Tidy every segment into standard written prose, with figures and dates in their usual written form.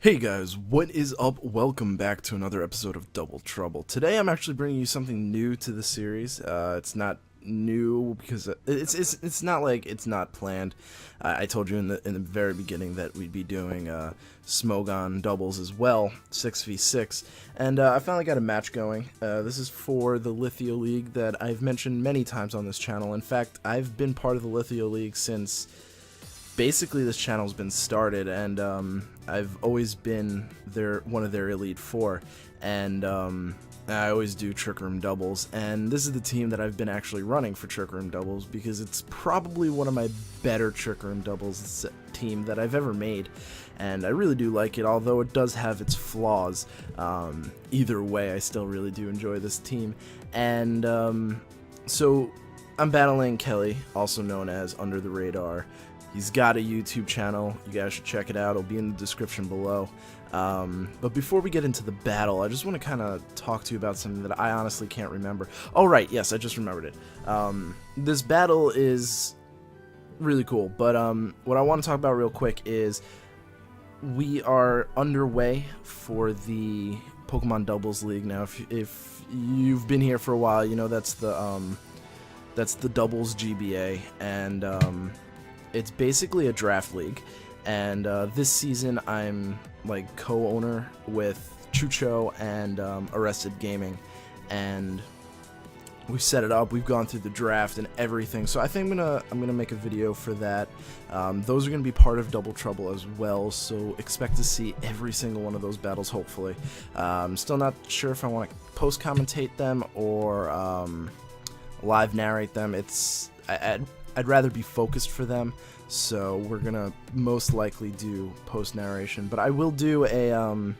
Hey guys, what is up? Welcome back to another episode of Double Trouble. Today I'm actually bringing you something new to the series. It's not new because it's not like it's not planned. I told you in the very beginning that we'd be doing Smogon doubles as well, 6v6, and I finally got a match going. This is for the Lithio League that I've mentioned many times on this channel. In fact, I've been part of the Lithio League since basically this channel's been started, and I've always been one of their Elite Four, and I always do Trick Room doubles, and this is the team that I've been actually running for Trick Room doubles because it's probably one of my better Trick Room doubles team that I've ever made, and I really do like it, although it does have its flaws. Either way, I still really do enjoy this team, and so I'm battling Kelly, also known as Under the Radar. He's got a YouTube channel. You guys should check it out. It'll be in the description below. But before we get into the battle, I just want to kind of talk to you about something that I honestly can't remember. Oh, right. Yes, I just remembered it. This battle is really cool. But what I want to talk about real quick is we are underway for the Pokemon Doubles League. Now, if you've been here for a while, you know that's the Doubles GBA, and it's basically a draft league, and this season I'm like co-owner with Chucho and Arrested Gaming, and we've set it up. We've gone through the draft and everything, so I think I'm gonna make a video for that. Those are gonna be part of Double Trouble as well, so expect to see every single one of those battles. Hopefully, I'm still not sure if I want to post commentate them or live narrate them. I'd rather be focused for them, so we're gonna most likely do post narration, but I will do a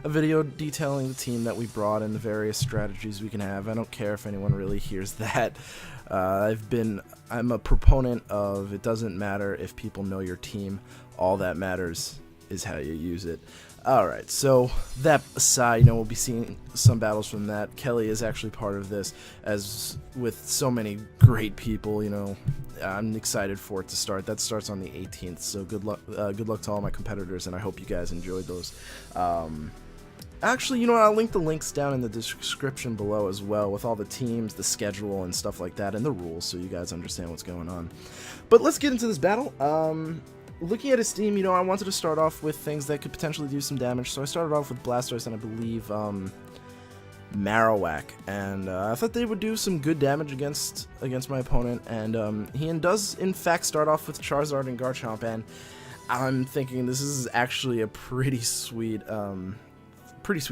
video detailing the team that we brought and the various strategies we can have. I don't care if anyone really hears that. I'm a proponent of it doesn't matter if people know your team, all that matters is how you use it. Alright, so that aside, we'll be seeing some battles from that. Kelly is actually part of this, as with so many great people, I'm excited for it to start. That starts on the 18th, so good luck to all my competitors, and I hope you guys enjoyed those. Actually, you know what, I'll link the links down in the description below as well, with all the teams, the schedule, and stuff like that, and the rules, so you guys understand what's going on. But let's get into this battle. Looking at his team, I wanted to start off with things that could potentially do some damage, so I started off with Blastoise and I believe Marowak, and I thought they would do some good damage against my opponent, and he does in fact start off with Charizard and Garchomp, and I'm thinking this is actually a pretty sweet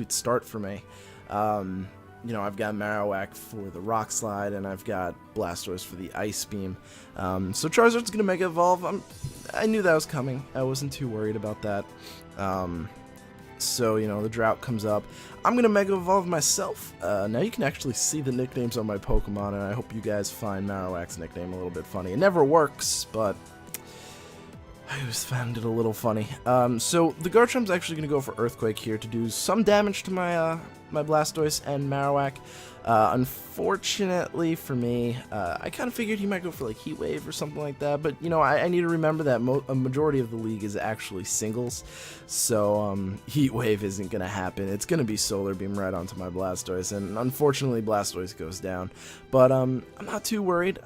start for me. I've got Marowak for the Rock Slide, and I've got Blastoise for the Ice Beam. So Charizard's going to Mega Evolve. I knew that was coming. I wasn't too worried about that. So, the drought comes up. I'm going to Mega Evolve myself. Now you can actually see the nicknames on my Pokemon, and I hope you guys find Marowak's nickname a little bit funny. It never works, but I always found it a little funny. So the Garchomp's actually going to go for Earthquake here to do some damage to my Blastoise and Marowak. Unfortunately for me, I kind of figured he might go for like Heat Wave or something like that, but I need to remember that a majority of the league is actually singles, so Heat Wave isn't going to happen. It's going to be Solar Beam right onto my Blastoise, and unfortunately Blastoise goes down, but I'm not too worried.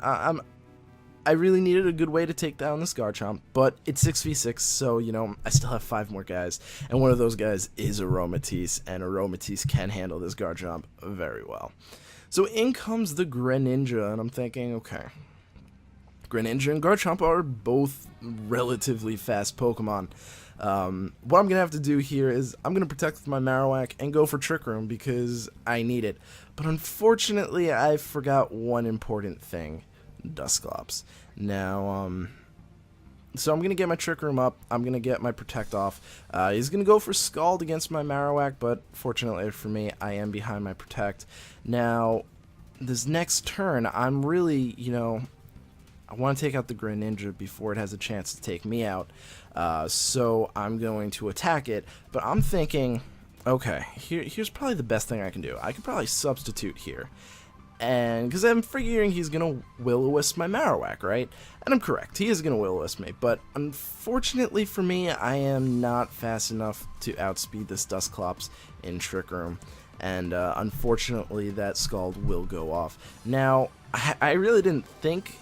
I really needed a good way to take down this Garchomp, but it's 6v6, so, I still have 5 more guys, and one of those guys is Aromatisse, and Aromatisse can handle this Garchomp very well. So in comes the Greninja, and I'm thinking, okay, Greninja and Garchomp are both relatively fast Pokemon. What I'm going to have to do here is I'm going to protect my Marowak and go for Trick Room because I need it, but unfortunately I forgot one important thing. Dusclops. Now, so I'm going to get my Trick Room up, I'm going to get my Protect off. He's going to go for Scald against my Marowak, but fortunately for me, I am behind my Protect. Now, this next turn, I'm really, I want to take out the Greninja before it has a chance to take me out, so I'm going to attack it, but I'm thinking, okay, here's probably the best thing I can do. I could probably substitute here, and because I'm figuring he's gonna will-o-wisp my Marowak, right? And I'm correct, he is gonna will-o-wisp me, but unfortunately for me, I am not fast enough to outspeed this Dusclops in Trick Room, and unfortunately that Scald will go off. Now, I really didn't think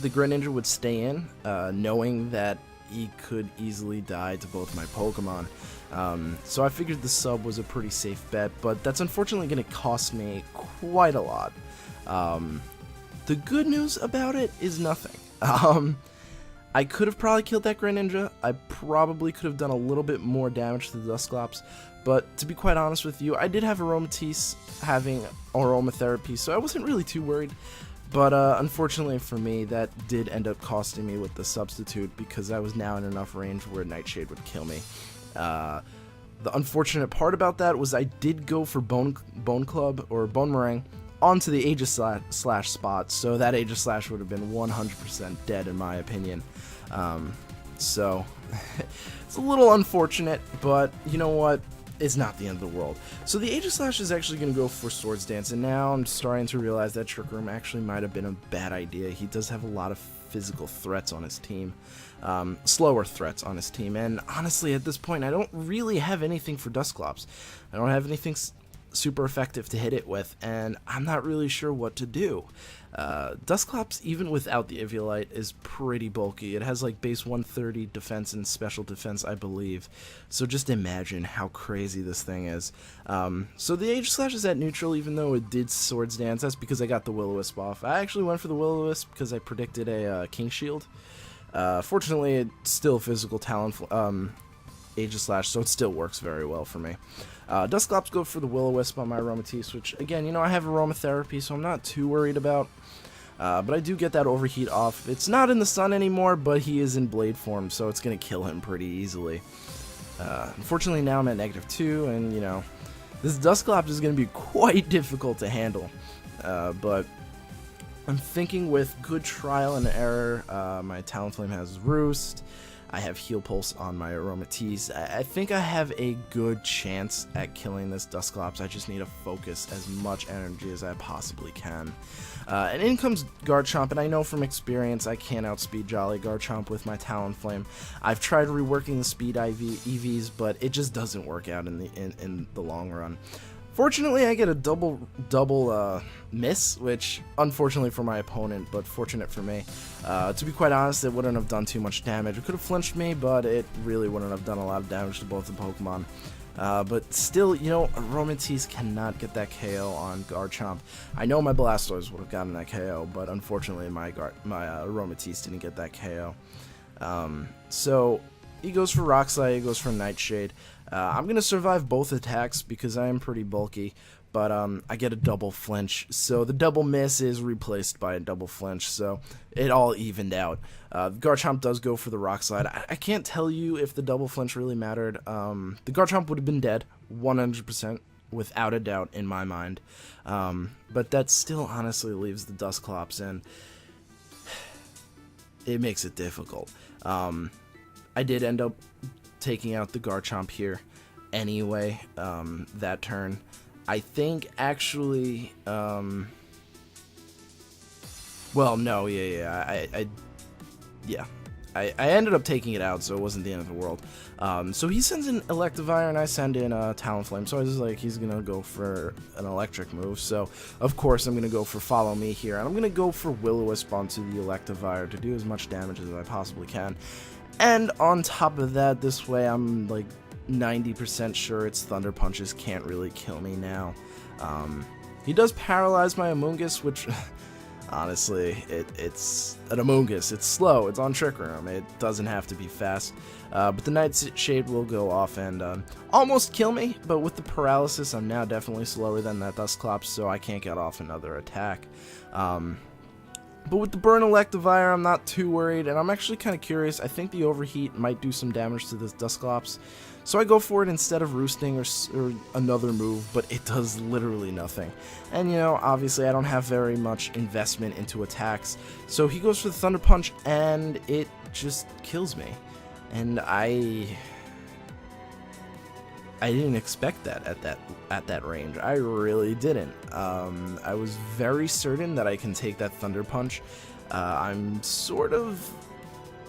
the Greninja would stay in, knowing that he could easily die to both my Pokemon. So I figured the sub was a pretty safe bet, but that's unfortunately going to cost me quite a lot. The good news about it is nothing. I could have probably killed that Greninja. I probably could have done a little bit more damage to the Dusclops, but to be quite honest with you, I did have Aromatisse having Aromatherapy, so I wasn't really too worried. But unfortunately for me, that did end up costing me with the substitute because I was now in enough range where Nightshade would kill me. The unfortunate part about that was I did go for Bone Club or Bone Meringue onto the Aegislash spot, so that Aegislash would have been 100% dead in my opinion. So it's a little unfortunate, but you know what? It's not the end of the world. So the Aegislash is actually going to go for Swords Dance, and now I'm starting to realize that Trick Room actually might have been a bad idea. He does have a lot of physical threats on his team, slower threats on his team, and honestly at this point I don't really have anything for Dusclops. I don't have anything super effective to hit it with, and I'm not really sure what to do. Dusclops, even without the Eviolite, is pretty bulky. It has like base 130 defense and special defense, I believe. So just imagine how crazy this thing is. So the Aegislash is at neutral, even though it did Swords Dance. That's because I got the Will-O-Wisp off. I actually went for the Will-O-Wisp because I predicted a King Shield. Fortunately, it's still physical talent Aegislash, so it still works very well for me. Dusclops go for the Will-O-Wisp on my Aromatisse, which, again, you know, I have Aromatherapy, so I'm not too worried about. But I do get that Overheat off. It's not in the sun anymore, but he is in Blade form, so it's going to kill him pretty easily. Unfortunately, now I'm at -2, and, you know, this Dusclops is going to be quite difficult to handle. But I'm thinking with good trial and error, my Talonflame has Roost. I have Heal Pulse on my Aromatisse. I think I have a good chance at killing this Dusclops. I just need to focus as much energy as I possibly can. And in comes Garchomp, and I know from experience I can't outspeed Jolly Garchomp with my Talonflame. I've tried reworking the speed EVs, but it just doesn't work out in the long run. Fortunately, I get a double miss, which unfortunately for my opponent, but fortunate for me. To be quite honest, it wouldn't have done too much damage. It could have flinched me, but it really wouldn't have done a lot of damage to both the Pokemon. But still, you know, Aromatisse cannot get that KO on Garchomp. I know my Blastoise would have gotten that KO, but unfortunately my Aromatisse didn't get that KO. So he goes for Rock Slide, he goes for Nightshade. I'm going to survive both attacks because I am pretty bulky, but I get a double flinch, so the double miss is replaced by a double flinch, so it all evened out. Garchomp does go for the Rock Slide. I can't tell you if the double flinch really mattered. The Garchomp would have been dead, 100%, without a doubt in my mind, but that still honestly leaves the Dusclops, and it makes it difficult. I did end up taking out the Garchomp here anyway, that turn. I think actually, well, no, I ended up taking it out, so it wasn't the end of the world. So he sends in Electivire, and I send in Talonflame, so I was like, he's gonna go for an electric move, so of course I'm gonna go for Follow Me here, and I'm gonna go for Will-O-Wisp onto the Electivire to do as much damage as I possibly can. And on top of that, this way I'm like 90% sure its Thunder Punches can't really kill me now. He does paralyze my Amoonguss, which honestly, it's an Amoonguss. It's slow, it's on Trick Room, it doesn't have to be fast. But the Nightshade will go off and almost kill me, but with the paralysis I'm now definitely slower than that Dusclops, so I can't get off another attack. But with the Burn Electivire, I'm not too worried, and I'm actually kind of curious. I think the Overheat might do some damage to this Dusclops, so I go for it instead of Roosting or another move, but it does literally nothing. And, you know, obviously I don't have very much investment into attacks, so he goes for the Thunder Punch, and it just kills me. And I didn't expect that at that range. I really didn't. I was very certain that I can take that Thunder Punch. I'm sort of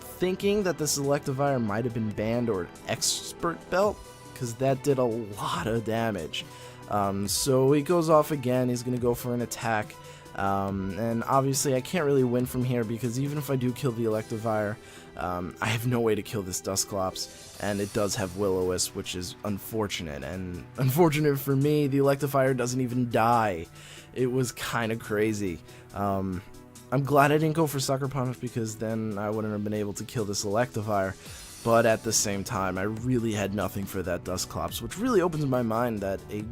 thinking that the Selectivire might have been banned or an Expert Belt, because that did a lot of damage. So he goes off again. He's going to go for an attack. And obviously I can't really win from here, because even if I do kill the Electivire, I have no way to kill this Dusclops, and it does have Will-O-Wisp, which is unfortunate. And unfortunate for me, the Electivire doesn't even die. It was kind of crazy. I'm glad I didn't go for Sucker Punch, because then I wouldn't have been able to kill this Electivire. But at the same time, I really had nothing for that Dusclops, which really opens my mind that a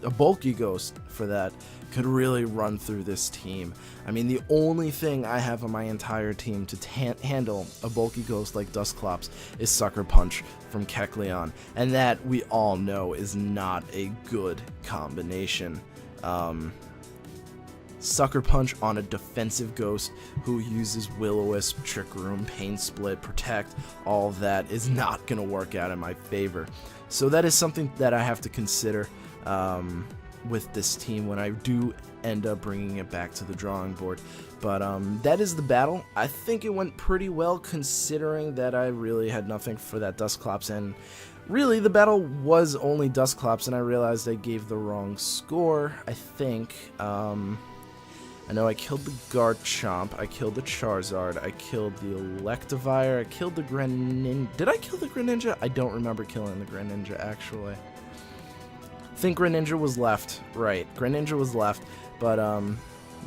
bulky ghost for that, could really run through this team. I mean, the only thing I have on my entire team to handle a bulky ghost like Dusclops is Sucker Punch from Kecleon, and that we all know is not a good combination. Sucker Punch on a defensive ghost who uses Will-O-Wisp, Trick Room, Pain Split, Protect, all of that is not going to work out in my favor. So that is something that I have to consider with this team when I do end up bringing it back to the drawing board. But that is the battle. I think it went pretty well, considering that I really had nothing for that Dusclops, and really the battle was only Dusclops, and I realized I gave the wrong score, I think. I know I killed the Garchomp, I killed the Charizard, I killed the Electivire, I killed the Greninja. Did I kill the Greninja? I don't remember killing the Greninja, actually. I think Greninja was left. Right, Greninja was left. But,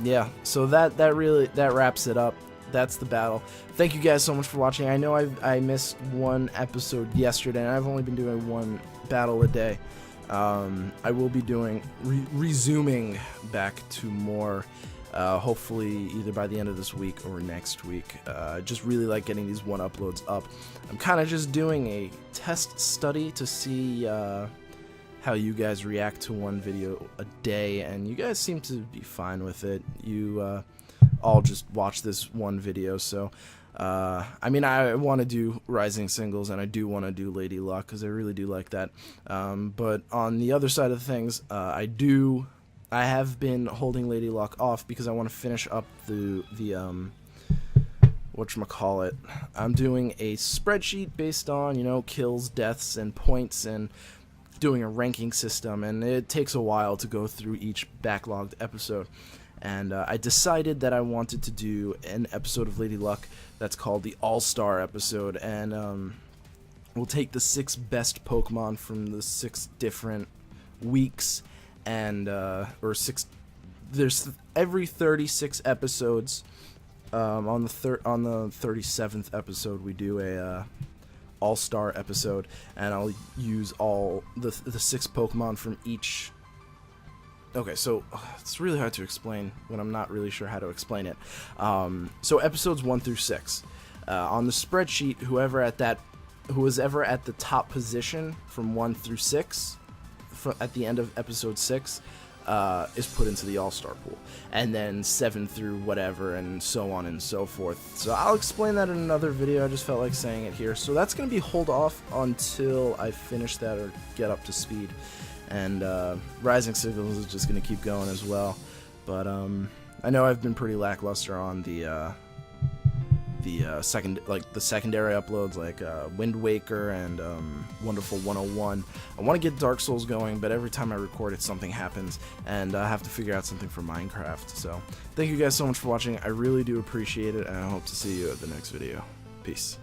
yeah, so that wraps it up. That's the battle. Thank you guys so much for watching. I know I missed one episode yesterday, and I've only been doing one battle a day. I will be doing, resuming back to more, hopefully either by the end of this week or next week. Just really like getting these one uploads up. I'm kind of just doing a test study to see how you guys react to one video a day, and you guys seem to be fine with it. You all just watch this one video, so I mean, I want to do Rising Singles, and I do want to do Lady Luck, because I really do like that. But on the other side of things, I have been holding Lady Luck off because I want to finish up the whatchamacallit. I'm doing a spreadsheet based on, you know, kills, deaths, and points, and doing a ranking system, and it takes a while to go through each backlogged episode. And I decided that I wanted to do an episode of Lady Luck that's called the All-Star episode, and we'll take the 6 best Pokemon from the 6 different weeks, and there's every 36 episodes. On the 37th episode, we do a All-Star episode, and I'll use all the 6 Pokemon from each. Okay, so it's really hard to explain when I'm not really sure how to explain it. So episodes 1 through 6. On the spreadsheet, who was ever at the top position from 1 through 6, at the end of episode 6, is put into the All-Star pool. And then 7 through whatever, and so on and so forth. So I'll explain that in another video. I just felt like saying it here. So that's going to be hold off until I finish that or get up to speed. And Rising Signals is just going to keep going as well. But I know I've been pretty lackluster on the secondary uploads, like Wind Waker and Wonderful 101. I want to get Dark Souls going, but every time I record it, something happens, and I have to figure out something for Minecraft. So thank you guys so much for watching. I really do appreciate it, and I hope to see you at the next video. Peace.